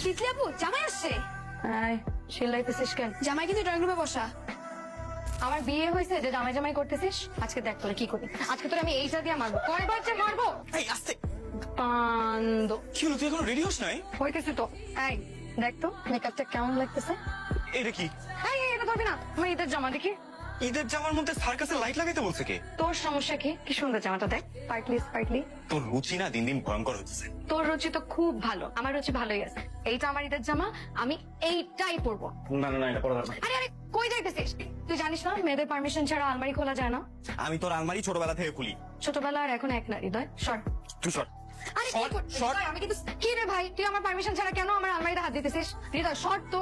তিতলি আপু জামাই আসছে। চিল্লাইতেছিস কেন? জামাই কিন্তু ড্রয়িং রুমে বসা। আমার বিয়ে হয়েছে যে জামাই জামাই করতেছিস? আজকে দেখ তোরা কি করি। আজকে তোর আমি এইটা দিয়ে মারবো, কয়বার যে মারবো। এই আস্তে। পান্দ কি হলো, তুই এখনো রেডি হস নাই? হইতেছে তো। এই দেখ তো মেকআপটা কেমন লাগতেছে। এটা কি? এটা ধরবি না, আমার ঈদের জামা দেখি। ঈদের জামার মধ্যে সার্কাসের লাইট লাগাইতে বলছে কে? তোর সমস্যা কি? কি সুন্দর জামাটা দেখ, স্পার্কলি স্পার্কলি। তোর রুচি না দিন দিন ভয়ঙ্কর হচ্ছে। তোর রুচি তো খুব ভালো, আমার রুচি ভালোই আছে। এইটা আমার ঈদের জামা, আমি এইটাই পরবো। না না না, এটা পড়া যাবে না। আরে আরে কই যাইতেছিস? তুই জানিস না মেয়েদের পারমিশন ছাড়া আলমারি খোলা যায় না? আমি তোর আলমারি ছোটবেলা থেকে খুলি। ছোটবেলা আর এখন এক না হৃদয়, সর। তুই সর। আরে কি করছিস? হৃদয়, আমি কিন্তু কি রে ভাই, তুই আমার পারমিশন ছাড়া কেন আমার আলমারিতে হাত দিতেছিস? হৃদয় সর তো,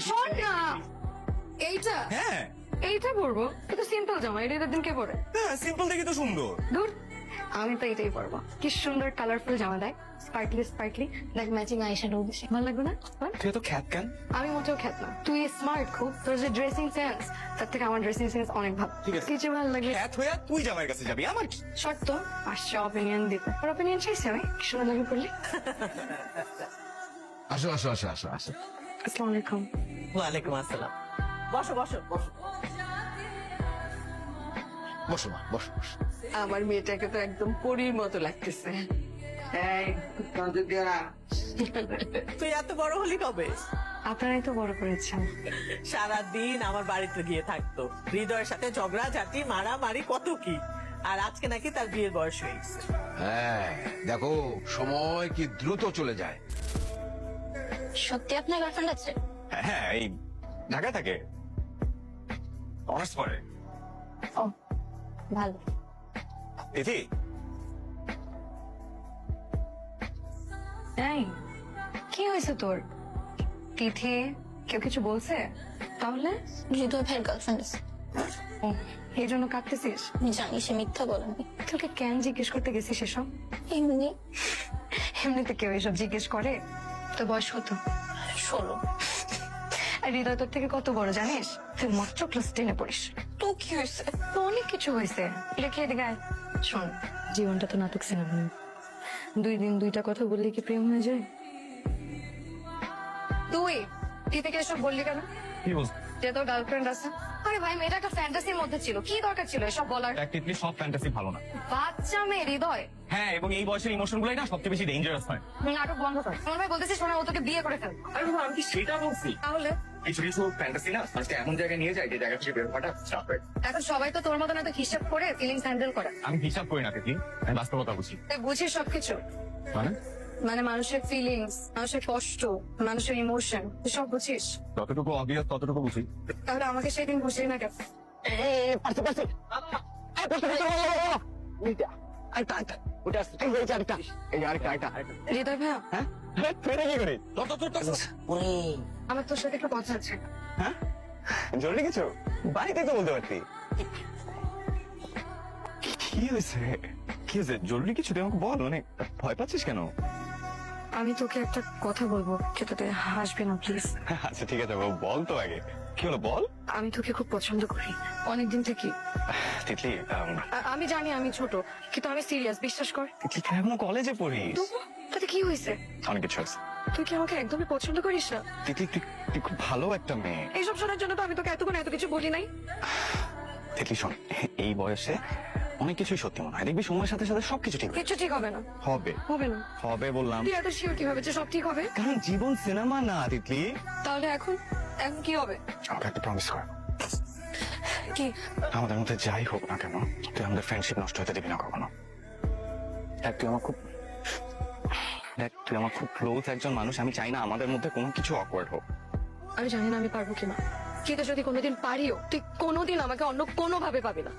সর না। এইটা হ্যাঁ এইটা পরবো, এটা সিম্পল জামা, এটা ঈদের দিন কে পরে? হ্যাঁ, সিম্পল দেখি তো সুন্দর। দূর, আমি তো এটাই পরবো। কি সুন্দর কালারফুল জামা দেখ, স্পার্কলি স্পার্কলি। দেখ ম্যাচিং আইশ্যাডো দিছি, ভালো লাগবে না? বল। তুই তো খ্যাত কেন? আমি মোটেও খ্যাত না, তুই স্মার্ট খুব। তোর যে ড্রেসিং সেন্স, তার থেকে আমার ড্রেসিং সেন্স অনেক ভালো। ঠিক আছে। কিছু ভালো লাগবে খ্যাত হইয়া তুই জামাইয়ের কাছে যাবি, আমার কি? শর্ত আসছে অপিনিয়ন দিতে। ওর অপিনিয়ন চাইছে আমি, কি সুন্দর লাগে পড়লি। আসো আসো আসো আসো আসো। আসসালামু আলাইকুম। ওয়ালাইকুম আসসালাম। বসো বসো বসো। বসো মা, বসো বসো। আমার মেয়েটাকে তো একদম পরীর মতো লাগতেছে। তুই এত বড় হলি কবে? আপনারাই তো বড় করেছেন। সারাদিন আমার বাড়িতে গিয়ে থাকতো, হৃদয়ের সাথে ঝগড়া ঝাঁটি মারামারি কত কি। আর আজকে নাকি তার বিয়ের বয়স হয়ে গেছে। হ্যাঁ দেখো, সময় কি দ্রুত চলে যায়। সত্যি আপনার গার্লফ্রেন্ড আছে? হ্যাঁ, এই ঢাকায় থাকে, অনার্স পড়ে। ও ভালো। তিথি, এই কি হয়েছে তোর? তিথি কেউ কিছু বলছে? তাহলে হৃদয় ভাইয়ের গার্লফ্রেন্ড আছে। ও, এই জন্য কাঁদতেছিস? আমি জানি সে মিথ্যা বলেনি। তোকে কেন জিজ্ঞেস করতে গেছিস এসব? এমনি এমনিতে কেউ এসব জিজ্ঞেস করে? তোর বয়স কত? 16। আর হৃদয় তোর থেকে কত বড় জানিস? তুই মাত্র ক্লাস 10-এ পড়িস। তো কি হয়েছে? তো অনেক কিছু হয়েছে, লেখে এদিকে আয়। শোন, জীবনটা তো নাটক সিনেমা। 2 দিন 2টা কথা বললে কি প্রেম হয়ে যায়? তুই থেকে এসব বললি কেন? কি বলছ? যে তোর গার্লফ্রেন্ড আছে। আরে ভাই, মেয়েটা একটা ফ্যান্টাসির মধ্যে ছিল, কি দরকার ছিল এসব বলার? টেকনিক্যালি সব ফ্যান্টাসি ভালো না। বাচ্চা মেয়ে হৃদয়। হ্যাঁ, এবং এই বয়সের ইমোশন গুলাই না সবচেয়ে বেশি ডেঞ্জারাস হয়। নাটক বন্ধ কর। আমার ভাই বলতেছিস শোনা, ও তোকে বিয়ে করে ফেল। আরে বাবা, আমি কি সেটা বলছি? তাহলে কিছু কিছু ফ্যান্টাসি না আজকে এমন জায়গায় নিয়ে যায় যে জায়গা থেকে বের হওয়াটা চাপ হয়। এখন সবাই তো তোর মতন এত হিসাব করে ফিলিংস হ্যান্ডেল করে। আমি হিসাব করি না তিথি, আমি বাস্তবতা বুঝি। তুই বুঝিস সবকিছু, মানে মানে মানুষের ফিলিংস, মানুষের কষ্ট, মানুষের ইমোশন, তুই সব বুঝিস। যতটুকু অবভিয়াস ততটুকু বুঝি। তাহলে আমাকে সেদিন বুঝিস না কেন? হৃদয় ভাইয়া, আমার তোর সাথে একটু কথা আছে। হ্যাঁ, জরুরি কিছু? বাড়িতে তো বলতে পারতি। কি হয়েছে? কি হয়েছে? জরুরি কিছু তুই আমাকে বল। মানে ভয় পাচ্ছিস কেন? আমি তোকে একটা কথা বলবো, যেটাতে হাসবি না প্লিজ। আচ্ছা ঠিক আছে, বল তো আগে কি হলো বল। আমি তোকে খুব পছন্দ করি অনেকদিন থেকে। তিতলি, আমি জানি আমি ছোট, কিন্তু আমি সিরিয়াস, বিশ্বাস কর। তিতলি তুই এখনো কলেজে পড়িস। তবু তাতে কি হয়েছে? অনেক কিছু আছে। তুই কি আমাকে একদমই পছন্দ করিস না? তিতলি তুই খুব ভালো একটা মেয়ে। এইসব শোনার জন্য তো আমি তোকে এতক্ষণ এত কিছু বলি নাই। তিতলি শোন, এই বয়সে অনেক কিছুই সত্যি মনে হয়, দেখবি সময়ের সাথে সাথে সবকিছু ঠিক কিছু ঠিক হবে না। হবে। হবে না? হবে বললাম। তুই এত শিওর কিভাবে যে সব ঠিক হবে? কারণ জীবন সিনেমা না তিতলি। তাহলে এখন এখন কি হবে? আমাকে একটা প্রমিস কর, কি? আমাদের মধ্যে যাই হোক না কেন তুই আমাদের ফ্রেন্ডশিপ নষ্ট হতে দিবি না কখনো। দেখ তুই আমার খুব ক্লোজ একজন মানুষ, আমি চাই না আমাদের মধ্যে কোনো কিছু অকওয়ার্ড হোক। আমি জানি না আমি পারবো কিনা, কিন্তু যদি কোনোদিন পারিও, তুই কোনোদিন আমাকে অন্য কোনো ভাবে পাবি না।